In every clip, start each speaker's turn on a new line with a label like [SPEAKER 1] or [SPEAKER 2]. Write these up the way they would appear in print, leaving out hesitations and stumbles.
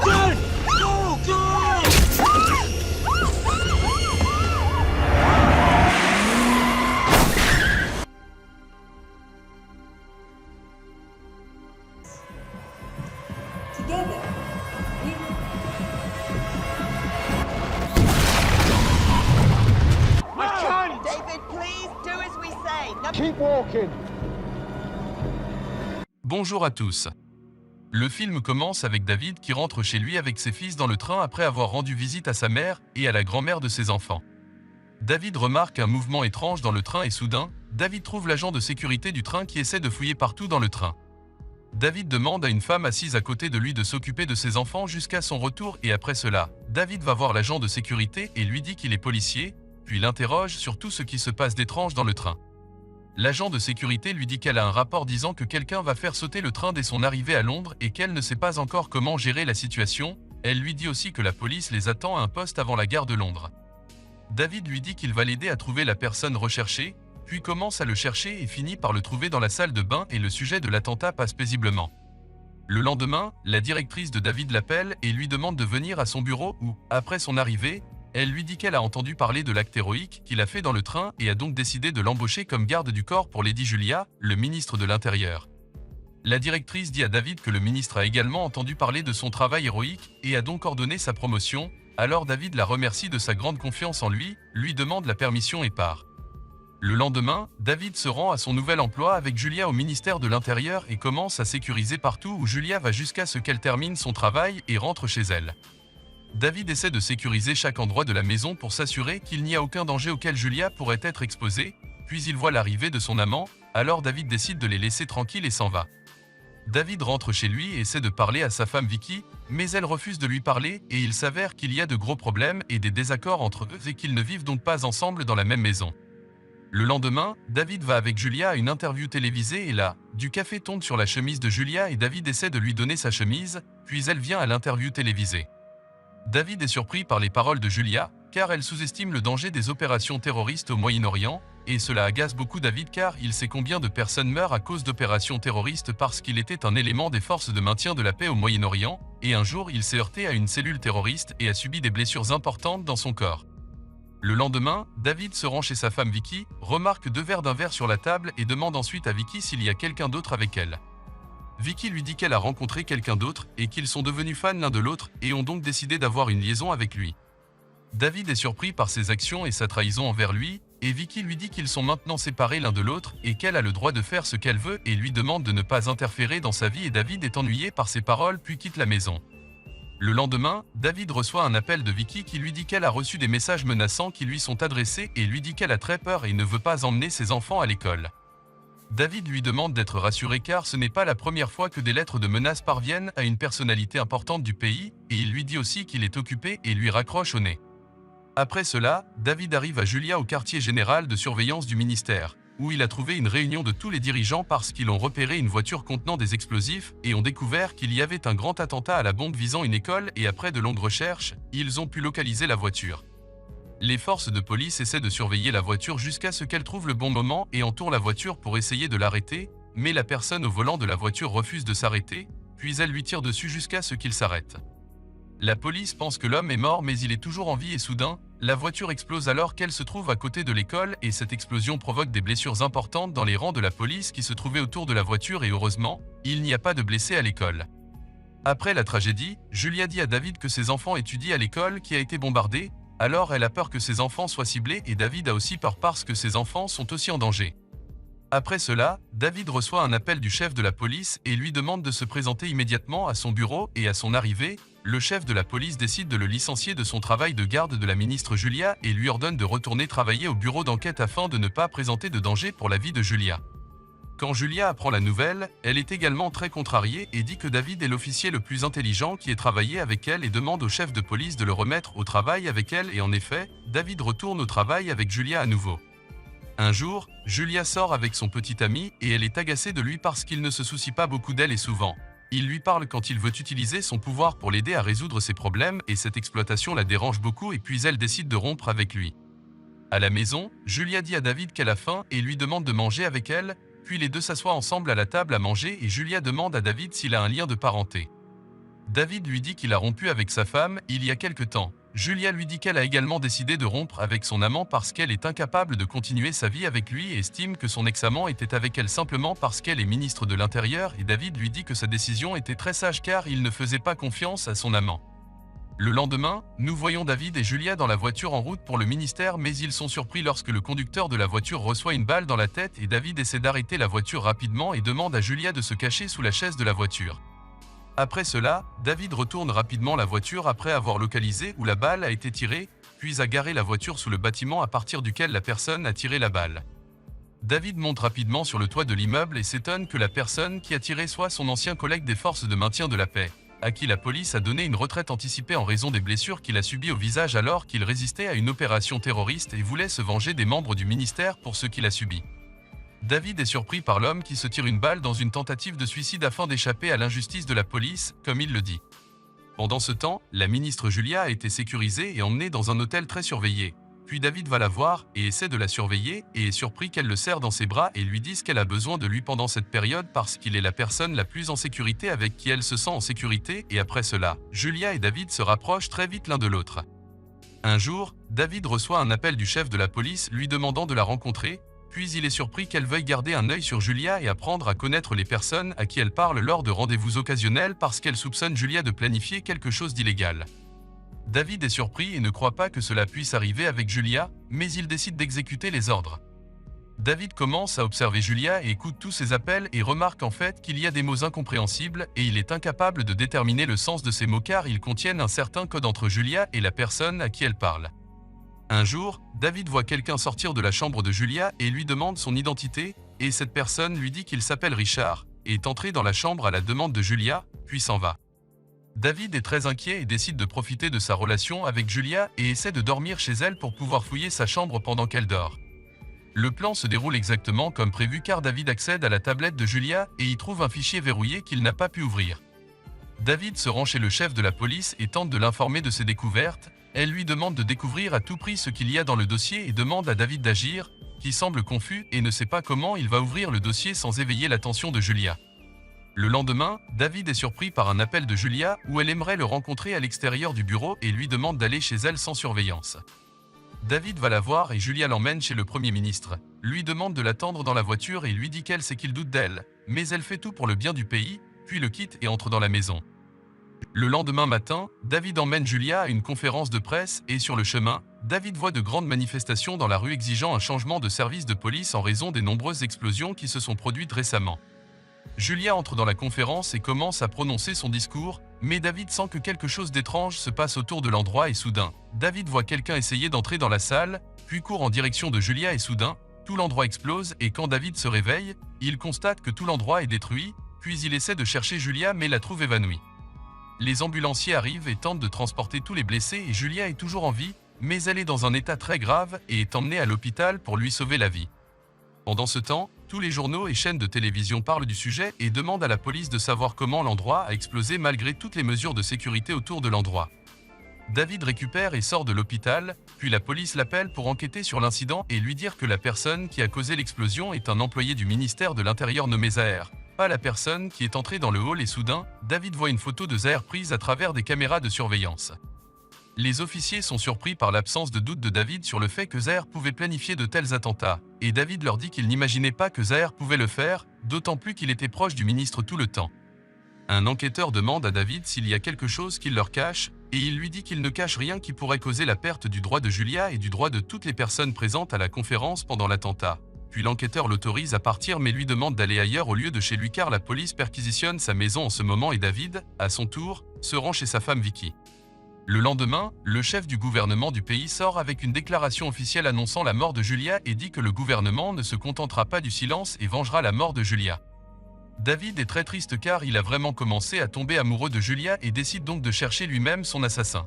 [SPEAKER 1] Run! Go! Go!
[SPEAKER 2] Together, we
[SPEAKER 3] David, please do as we say. No.
[SPEAKER 4] Keep walking.
[SPEAKER 5] Bonjour à tous. Le film commence avec David qui rentre chez lui avec ses fils dans le train après avoir rendu visite à sa mère et à la grand-mère de ses enfants. David remarque un mouvement étrange dans le train et soudain, David trouve l'agent de sécurité du train qui essaie de fouiller partout dans le train. David demande à une femme assise à côté de lui de s'occuper de ses enfants jusqu'à son retour et après cela, David va voir l'agent de sécurité et lui dit qu'il est policier, puis l'interroge sur tout ce qui se passe d'étrange dans le train. L'agent de sécurité lui dit qu'elle a un rapport disant que quelqu'un va faire sauter le train dès son arrivée à Londres et qu'elle ne sait pas encore comment gérer la situation. Elle lui dit aussi que la police les attend à un poste avant la gare de Londres. David lui dit qu'il va l'aider à trouver la personne recherchée, puis commence à le chercher et finit par le trouver dans la salle de bain et le sujet de l'attentat passe paisiblement. Le lendemain, la directrice de David l'appelle et lui demande de venir à son bureau où, après son arrivée, elle lui dit qu'elle a entendu parler de l'acte héroïque qu'il a fait dans le train et a donc décidé de l'embaucher comme garde du corps pour Lady Julia, le ministre de l'Intérieur. La directrice dit à David que le ministre a également entendu parler de son travail héroïque et a donc ordonné sa promotion, alors David la remercie de sa grande confiance en lui demande la permission et part. Le lendemain, David se rend à son nouvel emploi avec Julia au ministère de l'Intérieur et commence à sécuriser partout où Julia va jusqu'à ce qu'elle termine son travail et rentre chez elle. David essaie de sécuriser chaque endroit de la maison pour s'assurer qu'il n'y a aucun danger auquel Julia pourrait être exposée, puis il voit l'arrivée de son amant, alors David décide de les laisser tranquilles et s'en va. David rentre chez lui et essaie de parler à sa femme Vicky, mais elle refuse de lui parler et il s'avère qu'il y a de gros problèmes et des désaccords entre eux et qu'ils ne vivent donc pas ensemble dans la même maison. Le lendemain, David va avec Julia à une interview télévisée et là, du café tombe sur la chemise de Julia et David essaie de lui donner sa chemise, puis elle vient à l'interview télévisée. David est surpris par les paroles de Julia, car elle sous-estime le danger des opérations terroristes au Moyen-Orient, et cela agace beaucoup David car il sait combien de personnes meurent à cause d'opérations terroristes parce qu'il était un élément des forces de maintien de la paix au Moyen-Orient, et un jour il s'est heurté à une cellule terroriste et a subi des blessures importantes dans son corps. Le lendemain, David se rend chez sa femme Vicky, remarque 2 verres d'un verre sur la table et demande ensuite à Vicky s'il y a quelqu'un d'autre avec elle. Vicky lui dit qu'elle a rencontré quelqu'un d'autre et qu'ils sont devenus fans l'un de l'autre et ont donc décidé d'avoir une liaison avec lui. David est surpris par ses actions et sa trahison envers lui, et Vicky lui dit qu'ils sont maintenant séparés l'un de l'autre et qu'elle a le droit de faire ce qu'elle veut et lui demande de ne pas interférer dans sa vie et David est ennuyé par ses paroles puis quitte la maison. Le lendemain, David reçoit un appel de Vicky qui lui dit qu'elle a reçu des messages menaçants qui lui sont adressés et lui dit qu'elle a très peur et ne veut pas emmener ses enfants à l'école. David lui demande d'être rassuré car ce n'est pas la première fois que des lettres de menaces parviennent à une personnalité importante du pays, et il lui dit aussi qu'il est occupé et lui raccroche au nez. Après cela, David arrive à Julia au quartier général de surveillance du ministère, où il a trouvé une réunion de tous les dirigeants parce qu'ils ont repéré une voiture contenant des explosifs et ont découvert qu'il y avait un grand attentat à la bombe visant une école et après de longues recherches, ils ont pu localiser la voiture. Les forces de police essaient de surveiller la voiture jusqu'à ce qu'elle trouve le bon moment et entourent la voiture pour essayer de l'arrêter, mais la personne au volant de la voiture refuse de s'arrêter, puis elle lui tire dessus jusqu'à ce qu'il s'arrête. La police pense que l'homme est mort mais il est toujours en vie et soudain, la voiture explose alors qu'elle se trouve à côté de l'école et cette explosion provoque des blessures importantes dans les rangs de la police qui se trouvaient autour de la voiture et heureusement, il n'y a pas de blessés à l'école. Après la tragédie, Julia dit à David que ses enfants étudient à l'école qui a été bombardée, alors elle a peur que ses enfants soient ciblés et David a aussi peur parce que ses enfants sont aussi en danger. Après cela, David reçoit un appel du chef de la police et lui demande de se présenter immédiatement à son bureau et à son arrivée, le chef de la police décide de le licencier de son travail de garde de la ministre Julia et lui ordonne de retourner travailler au bureau d'enquête afin de ne pas présenter de danger pour la vie de Julia. Quand Julia apprend la nouvelle, elle est également très contrariée et dit que David est l'officier le plus intelligent qui ait travaillé avec elle et demande au chef de police de le remettre au travail avec elle et en effet, David retourne au travail avec Julia à nouveau. Un jour, Julia sort avec son petit ami et elle est agacée de lui parce qu'il ne se soucie pas beaucoup d'elle et souvent. Il lui parle quand il veut utiliser son pouvoir pour l'aider à résoudre ses problèmes et cette exploitation la dérange beaucoup et puis elle décide de rompre avec lui. À la maison, Julia dit à David qu'elle a faim et lui demande de manger avec elle, puis les deux s'assoient ensemble à la table à manger et Julia demande à David s'il a un lien de parenté. David lui dit qu'il a rompu avec sa femme il y a quelque temps. Julia lui dit qu'elle a également décidé de rompre avec son amant parce qu'elle est incapable de continuer sa vie avec lui et estime que son ex-amant était avec elle simplement parce qu'elle est ministre de l'Intérieur, et David lui dit que sa décision était très sage car il ne faisait pas confiance à son amant. Le lendemain, nous voyons David et Julia dans la voiture en route pour le ministère, mais ils sont surpris lorsque le conducteur de la voiture reçoit une balle dans la tête et David essaie d'arrêter la voiture rapidement et demande à Julia de se cacher sous la chaise de la voiture. Après cela, David retourne rapidement la voiture après avoir localisé où la balle a été tirée, puis a garé la voiture sous le bâtiment à partir duquel la personne a tiré la balle. David monte rapidement sur le toit de l'immeuble et s'étonne que la personne qui a tiré soit son ancien collègue des forces de maintien de la paix, à qui la police a donné une retraite anticipée en raison des blessures qu'il a subies au visage alors qu'il résistait à une opération terroriste et voulait se venger des membres du ministère pour ce qu'il a subi. David est surpris par l'homme qui se tire une balle dans une tentative de suicide afin d'échapper à l'injustice de la police, comme il le dit. Pendant ce temps, la ministre Julia a été sécurisée et emmenée dans un hôtel très surveillé. Puis David va la voir et essaie de la surveiller et est surpris qu'elle le serre dans ses bras et lui dise qu'elle a besoin de lui pendant cette période parce qu'il est la personne la plus en sécurité avec qui elle se sent en sécurité, et après cela, Julia et David se rapprochent très vite l'un de l'autre. Un jour, David reçoit un appel du chef de la police lui demandant de la rencontrer, puis il est surpris qu'elle veuille garder un œil sur Julia et apprendre à connaître les personnes à qui elle parle lors de rendez-vous occasionnels parce qu'elle soupçonne Julia de planifier quelque chose d'illégal. David est surpris et ne croit pas que cela puisse arriver avec Julia, mais il décide d'exécuter les ordres. David commence à observer Julia et écoute tous ses appels et remarque en fait qu'il y a des mots incompréhensibles et il est incapable de déterminer le sens de ces mots car ils contiennent un certain code entre Julia et la personne à qui elle parle. Un jour, David voit quelqu'un sortir de la chambre de Julia et lui demande son identité, et cette personne lui dit qu'il s'appelle Richard, et est entré dans la chambre à la demande de Julia, puis s'en va. David est très inquiet et décide de profiter de sa relation avec Julia et essaie de dormir chez elle pour pouvoir fouiller sa chambre pendant qu'elle dort. Le plan se déroule exactement comme prévu car David accède à la tablette de Julia et y trouve un fichier verrouillé qu'il n'a pas pu ouvrir. David se rend chez le chef de la police et tente de l'informer de ses découvertes. Elle lui demande de découvrir à tout prix ce qu'il y a dans le dossier et demande à David d'agir, qui semble confus et ne sait pas comment il va ouvrir le dossier sans éveiller l'attention de Julia. Le lendemain, David est surpris par un appel de Julia où elle aimerait le rencontrer à l'extérieur du bureau et lui demande d'aller chez elle sans surveillance. David va la voir et Julia l'emmène chez le Premier ministre, lui demande de l'attendre dans la voiture et lui dit qu'elle sait qu'il doute d'elle, mais elle fait tout pour le bien du pays, puis le quitte et entre dans la maison. Le lendemain matin, David emmène Julia à une conférence de presse et sur le chemin, David voit de grandes manifestations dans la rue exigeant un changement de service de police en raison des nombreuses explosions qui se sont produites récemment. Julia entre dans la conférence et commence à prononcer son discours, mais David sent que quelque chose d'étrange se passe autour de l'endroit et soudain, David voit quelqu'un essayer d'entrer dans la salle, puis court en direction de Julia et soudain, tout l'endroit explose et quand David se réveille, il constate que tout l'endroit est détruit, puis il essaie de chercher Julia mais la trouve évanouie. Les ambulanciers arrivent et tentent de transporter tous les blessés et Julia est toujours en vie, mais elle est dans un état très grave et est emmenée à l'hôpital pour lui sauver la vie. Pendant ce temps, tous les journaux et chaînes de télévision parlent du sujet et demandent à la police de savoir comment l'endroit a explosé malgré toutes les mesures de sécurité autour de l'endroit. David récupère et sort de l'hôpital, puis la police l'appelle pour enquêter sur l'incident et lui dire que la personne qui a causé l'explosion est un employé du ministère de l'Intérieur nommé Zahir, pas la personne qui est entrée dans le hall et soudain, David voit une photo de Zahir prise à travers des caméras de surveillance. Les officiers sont surpris par l'absence de doute de David sur le fait que Zahir pouvait planifier de tels attentats, et David leur dit qu'il n'imaginait pas que Zahir pouvait le faire, d'autant plus qu'il était proche du ministre tout le temps. Un enquêteur demande à David s'il y a quelque chose qu'il leur cache, et il lui dit qu'il ne cache rien qui pourrait causer la perte du droit de Julia et du droit de toutes les personnes présentes à la conférence pendant l'attentat. Puis l'enquêteur l'autorise à partir mais lui demande d'aller ailleurs au lieu de chez lui car la police perquisitionne sa maison en ce moment et David, à son tour, se rend chez sa femme Vicky. Le lendemain, le chef du gouvernement du pays sort avec une déclaration officielle annonçant la mort de Julia et dit que le gouvernement ne se contentera pas du silence et vengera la mort de Julia. David est très triste car il a vraiment commencé à tomber amoureux de Julia et décide donc de chercher lui-même son assassin.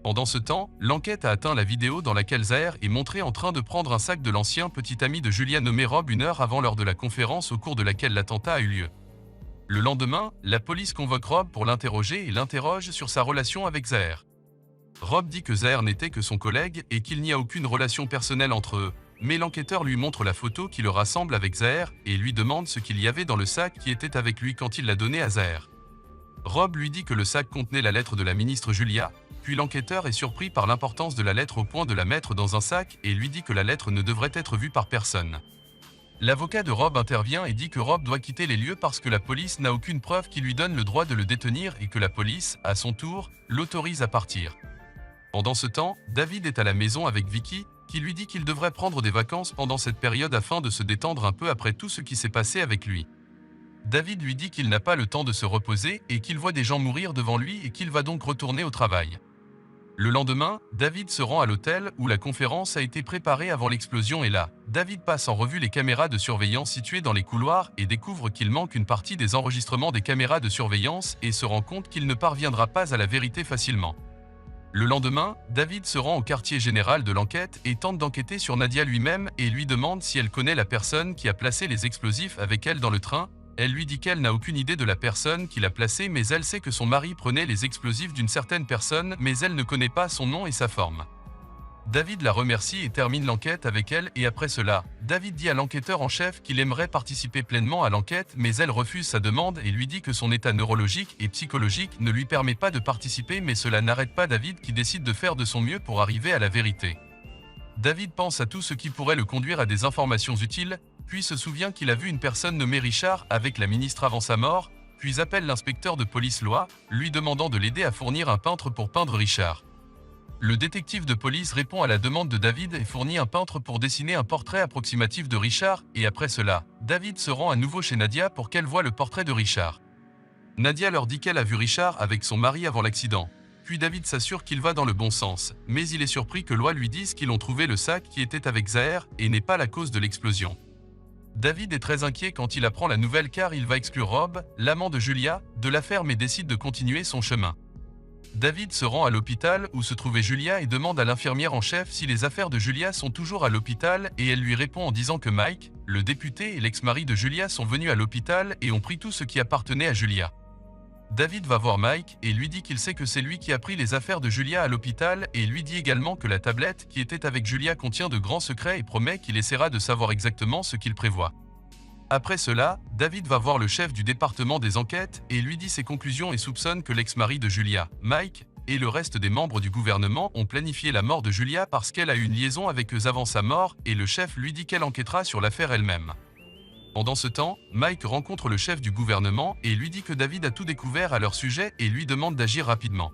[SPEAKER 5] Pendant ce temps, l'enquête a atteint la vidéo dans laquelle Zahir est montré en train de prendre un sac de l'ancien petit ami de Julia nommé Rob une heure avant lors de la conférence au cours de laquelle l'attentat a eu lieu. Le lendemain, la police convoque Rob pour l'interroger et l'interroge sur sa relation avec Zahir. Rob dit que Zahir n'était que son collègue et qu'il n'y a aucune relation personnelle entre eux, mais l'enquêteur lui montre la photo qui le rassemble avec Zahir et lui demande ce qu'il y avait dans le sac qui était avec lui quand il l'a donné à Zahir. Rob lui dit que le sac contenait la lettre de la ministre Julia, puis l'enquêteur est surpris par l'importance de la lettre au point de la mettre dans un sac et lui dit que la lettre ne devrait être vue par personne. L'avocat de Rob intervient et dit que Rob doit quitter les lieux parce que la police n'a aucune preuve qui lui donne le droit de le détenir et que la police, à son tour, l'autorise à partir. Pendant ce temps, David est à la maison avec Vicky, qui lui dit qu'il devrait prendre des vacances pendant cette période afin de se détendre un peu après tout ce qui s'est passé avec lui. David lui dit qu'il n'a pas le temps de se reposer et qu'il voit des gens mourir devant lui et qu'il va donc retourner au travail. Le lendemain, David se rend à l'hôtel où la conférence a été préparée avant l'explosion et là, David passe en revue les caméras de surveillance situées dans les couloirs et découvre qu'il manque une partie des enregistrements des caméras de surveillance et se rend compte qu'il ne parviendra pas à la vérité facilement. Le lendemain, David se rend au quartier général de l'enquête et tente d'enquêter sur Nadia lui-même et lui demande si elle connaît la personne qui a placé les explosifs avec elle dans le train. Elle lui dit qu'elle n'a aucune idée de la personne qui l'a placé mais elle sait que son mari prenait les explosifs d'une certaine personne mais elle ne connaît pas son nom et sa forme. David la remercie et termine l'enquête avec elle et après cela, David dit à l'enquêteur en chef qu'il aimerait participer pleinement à l'enquête mais elle refuse sa demande et lui dit que son état neurologique et psychologique ne lui permet pas de participer mais cela n'arrête pas David qui décide de faire de son mieux pour arriver à la vérité. David pense à tout ce qui pourrait le conduire à des informations utiles, puis se souvient qu'il a vu une personne nommée Richard avec la ministre avant sa mort, puis appelle l'inspecteur de police Lois, lui demandant de l'aider à fournir un peintre pour peindre Richard. Le détective de police répond à la demande de David et fournit un peintre pour dessiner un portrait approximatif de Richard, et après cela, David se rend à nouveau chez Nadia pour qu'elle voie le portrait de Richard. Nadia leur dit qu'elle a vu Richard avec son mari avant l'accident. Puis David s'assure qu'il va dans le bon sens, mais il est surpris que Lois lui dise qu'ils ont trouvé le sac qui était avec Zahir et n'est pas la cause de l'explosion. David est très inquiet quand il apprend la nouvelle car il va exclure Rob, l'amant de Julia, de l'affaire mais décide de continuer son chemin. David se rend à l'hôpital où se trouvait Julia et demande à l'infirmière en chef si les affaires de Julia sont toujours à l'hôpital et elle lui répond en disant que Mike, le député et l'ex-mari de Julia sont venus à l'hôpital et ont pris tout ce qui appartenait à Julia. David va voir Mike et lui dit qu'il sait que c'est lui qui a pris les affaires de Julia à l'hôpital et lui dit également que la tablette qui était avec Julia contient de grands secrets et promet qu'il essaiera de savoir exactement ce qu'il prévoit. Après cela, David va voir le chef du département des enquêtes et lui dit ses conclusions et soupçonne que l'ex-mari de Julia, Mike, et le reste des membres du gouvernement ont planifié la mort de Julia parce qu'elle a eu une liaison avec eux avant sa mort et le chef lui dit qu'elle enquêtera sur l'affaire elle-même. Pendant ce temps, Mike rencontre le chef du gouvernement et lui dit que David a tout découvert à leur sujet et lui demande d'agir rapidement.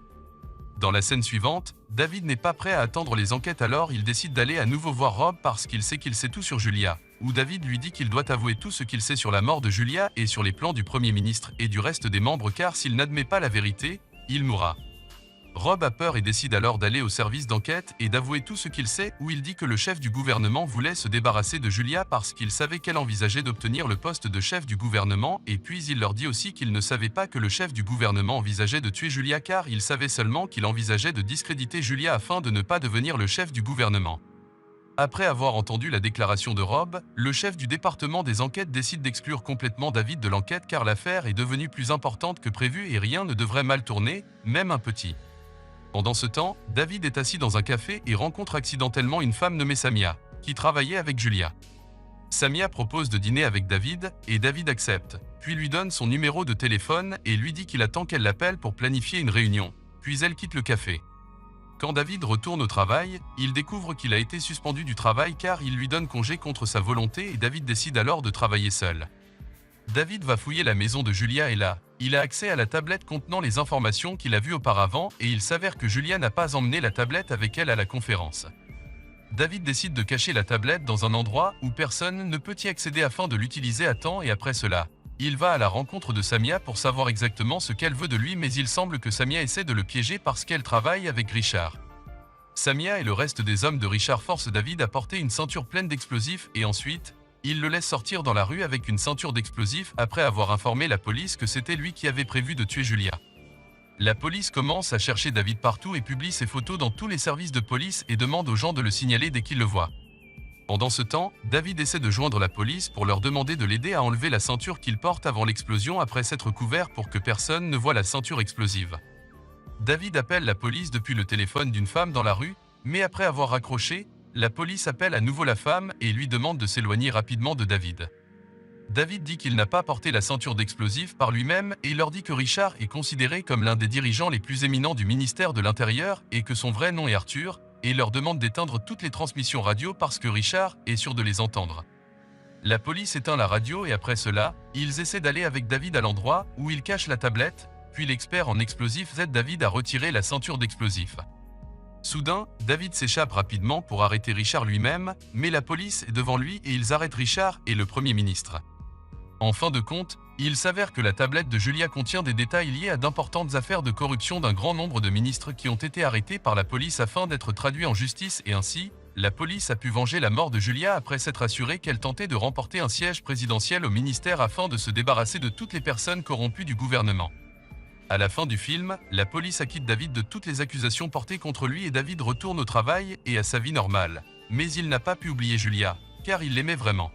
[SPEAKER 5] Dans la scène suivante, David n'est pas prêt à attendre les enquêtes alors il décide d'aller à nouveau voir Rob parce qu'il sait tout sur Julia, où David lui dit qu'il doit avouer tout ce qu'il sait sur la mort de Julia et sur les plans du Premier ministre et du reste des membres car s'il n'admet pas la vérité, il mourra. Rob a peur et décide alors d'aller au service d'enquête et d'avouer tout ce qu'il sait où il dit que le chef du gouvernement voulait se débarrasser de Julia parce qu'il savait qu'elle envisageait d'obtenir le poste de chef du gouvernement et puis il leur dit aussi qu'il ne savait pas que le chef du gouvernement envisageait de tuer Julia car il savait seulement qu'il envisageait de discréditer Julia afin de ne pas devenir le chef du gouvernement. Après avoir entendu la déclaration de Rob, le chef du département des enquêtes décide d'exclure complètement David de l'enquête car l'affaire est devenue plus importante que prévu et rien ne devrait mal tourner, même un petit. Pendant ce temps, David est assis dans un café et rencontre accidentellement une femme nommée Samia, qui travaillait avec Julia. Samia propose de dîner avec David, et David accepte, puis lui donne son numéro de téléphone et lui dit qu'il attend qu'elle l'appelle pour planifier une réunion, puis elle quitte le café. Quand David retourne au travail, il découvre qu'il a été suspendu du travail car il lui donne congé contre sa volonté et David décide alors de travailler seul. David va fouiller la maison de Julia et là, il a accès à la tablette contenant les informations qu'il a vues auparavant et il s'avère que Julia n'a pas emmené la tablette avec elle à la conférence. David décide de cacher la tablette dans un endroit où personne ne peut y accéder afin de l'utiliser à temps et après cela, il va à la rencontre de Samia pour savoir exactement ce qu'elle veut de lui mais il semble que Samia essaie de le piéger parce qu'elle travaille avec Richard. Samia et le reste des hommes de Richard forcent David à porter une ceinture pleine d'explosifs et ensuite, il le laisse sortir dans la rue avec une ceinture d'explosifs après avoir informé la police que c'était lui qui avait prévu de tuer Julia. La police commence à chercher David partout et publie ses photos dans tous les services de police et demande aux gens de le signaler dès qu'ils le voient. Pendant ce temps, David essaie de joindre la police pour leur demander de l'aider à enlever la ceinture qu'il porte avant l'explosion après s'être couvert pour que personne ne voie la ceinture explosive. David appelle la police depuis le téléphone d'une femme dans la rue, mais après avoir raccroché, la police appelle à nouveau la femme et lui demande de s'éloigner rapidement de David. David dit qu'il n'a pas porté la ceinture d'explosifs par lui-même et il leur dit que Richard est considéré comme l'un des dirigeants les plus éminents du ministère de l'Intérieur et que son vrai nom est Arthur, et il leur demande d'éteindre toutes les transmissions radio parce que Richard est sûr de les entendre. La police éteint la radio et après cela, ils essaient d'aller avec David à l'endroit où il cache la tablette, puis l'expert en explosifs aide David à retirer la ceinture d'explosifs. Soudain, David s'échappe rapidement pour arrêter Richard lui-même, mais la police est devant lui et ils arrêtent Richard et le Premier ministre. En fin de compte, il s'avère que la tablette de Julia contient des détails liés à d'importantes affaires de corruption d'un grand nombre de ministres qui ont été arrêtés par la police afin d'être traduits en justice et ainsi, la police a pu venger la mort de Julia après s'être assurée qu'elle tentait de remporter un siège présidentiel au ministère afin de se débarrasser de toutes les personnes corrompues du gouvernement. À la fin du film, la police acquitte David de toutes les accusations portées contre lui et David retourne au travail et à sa vie normale. Mais il n'a pas pu oublier Julia, car il l'aimait vraiment.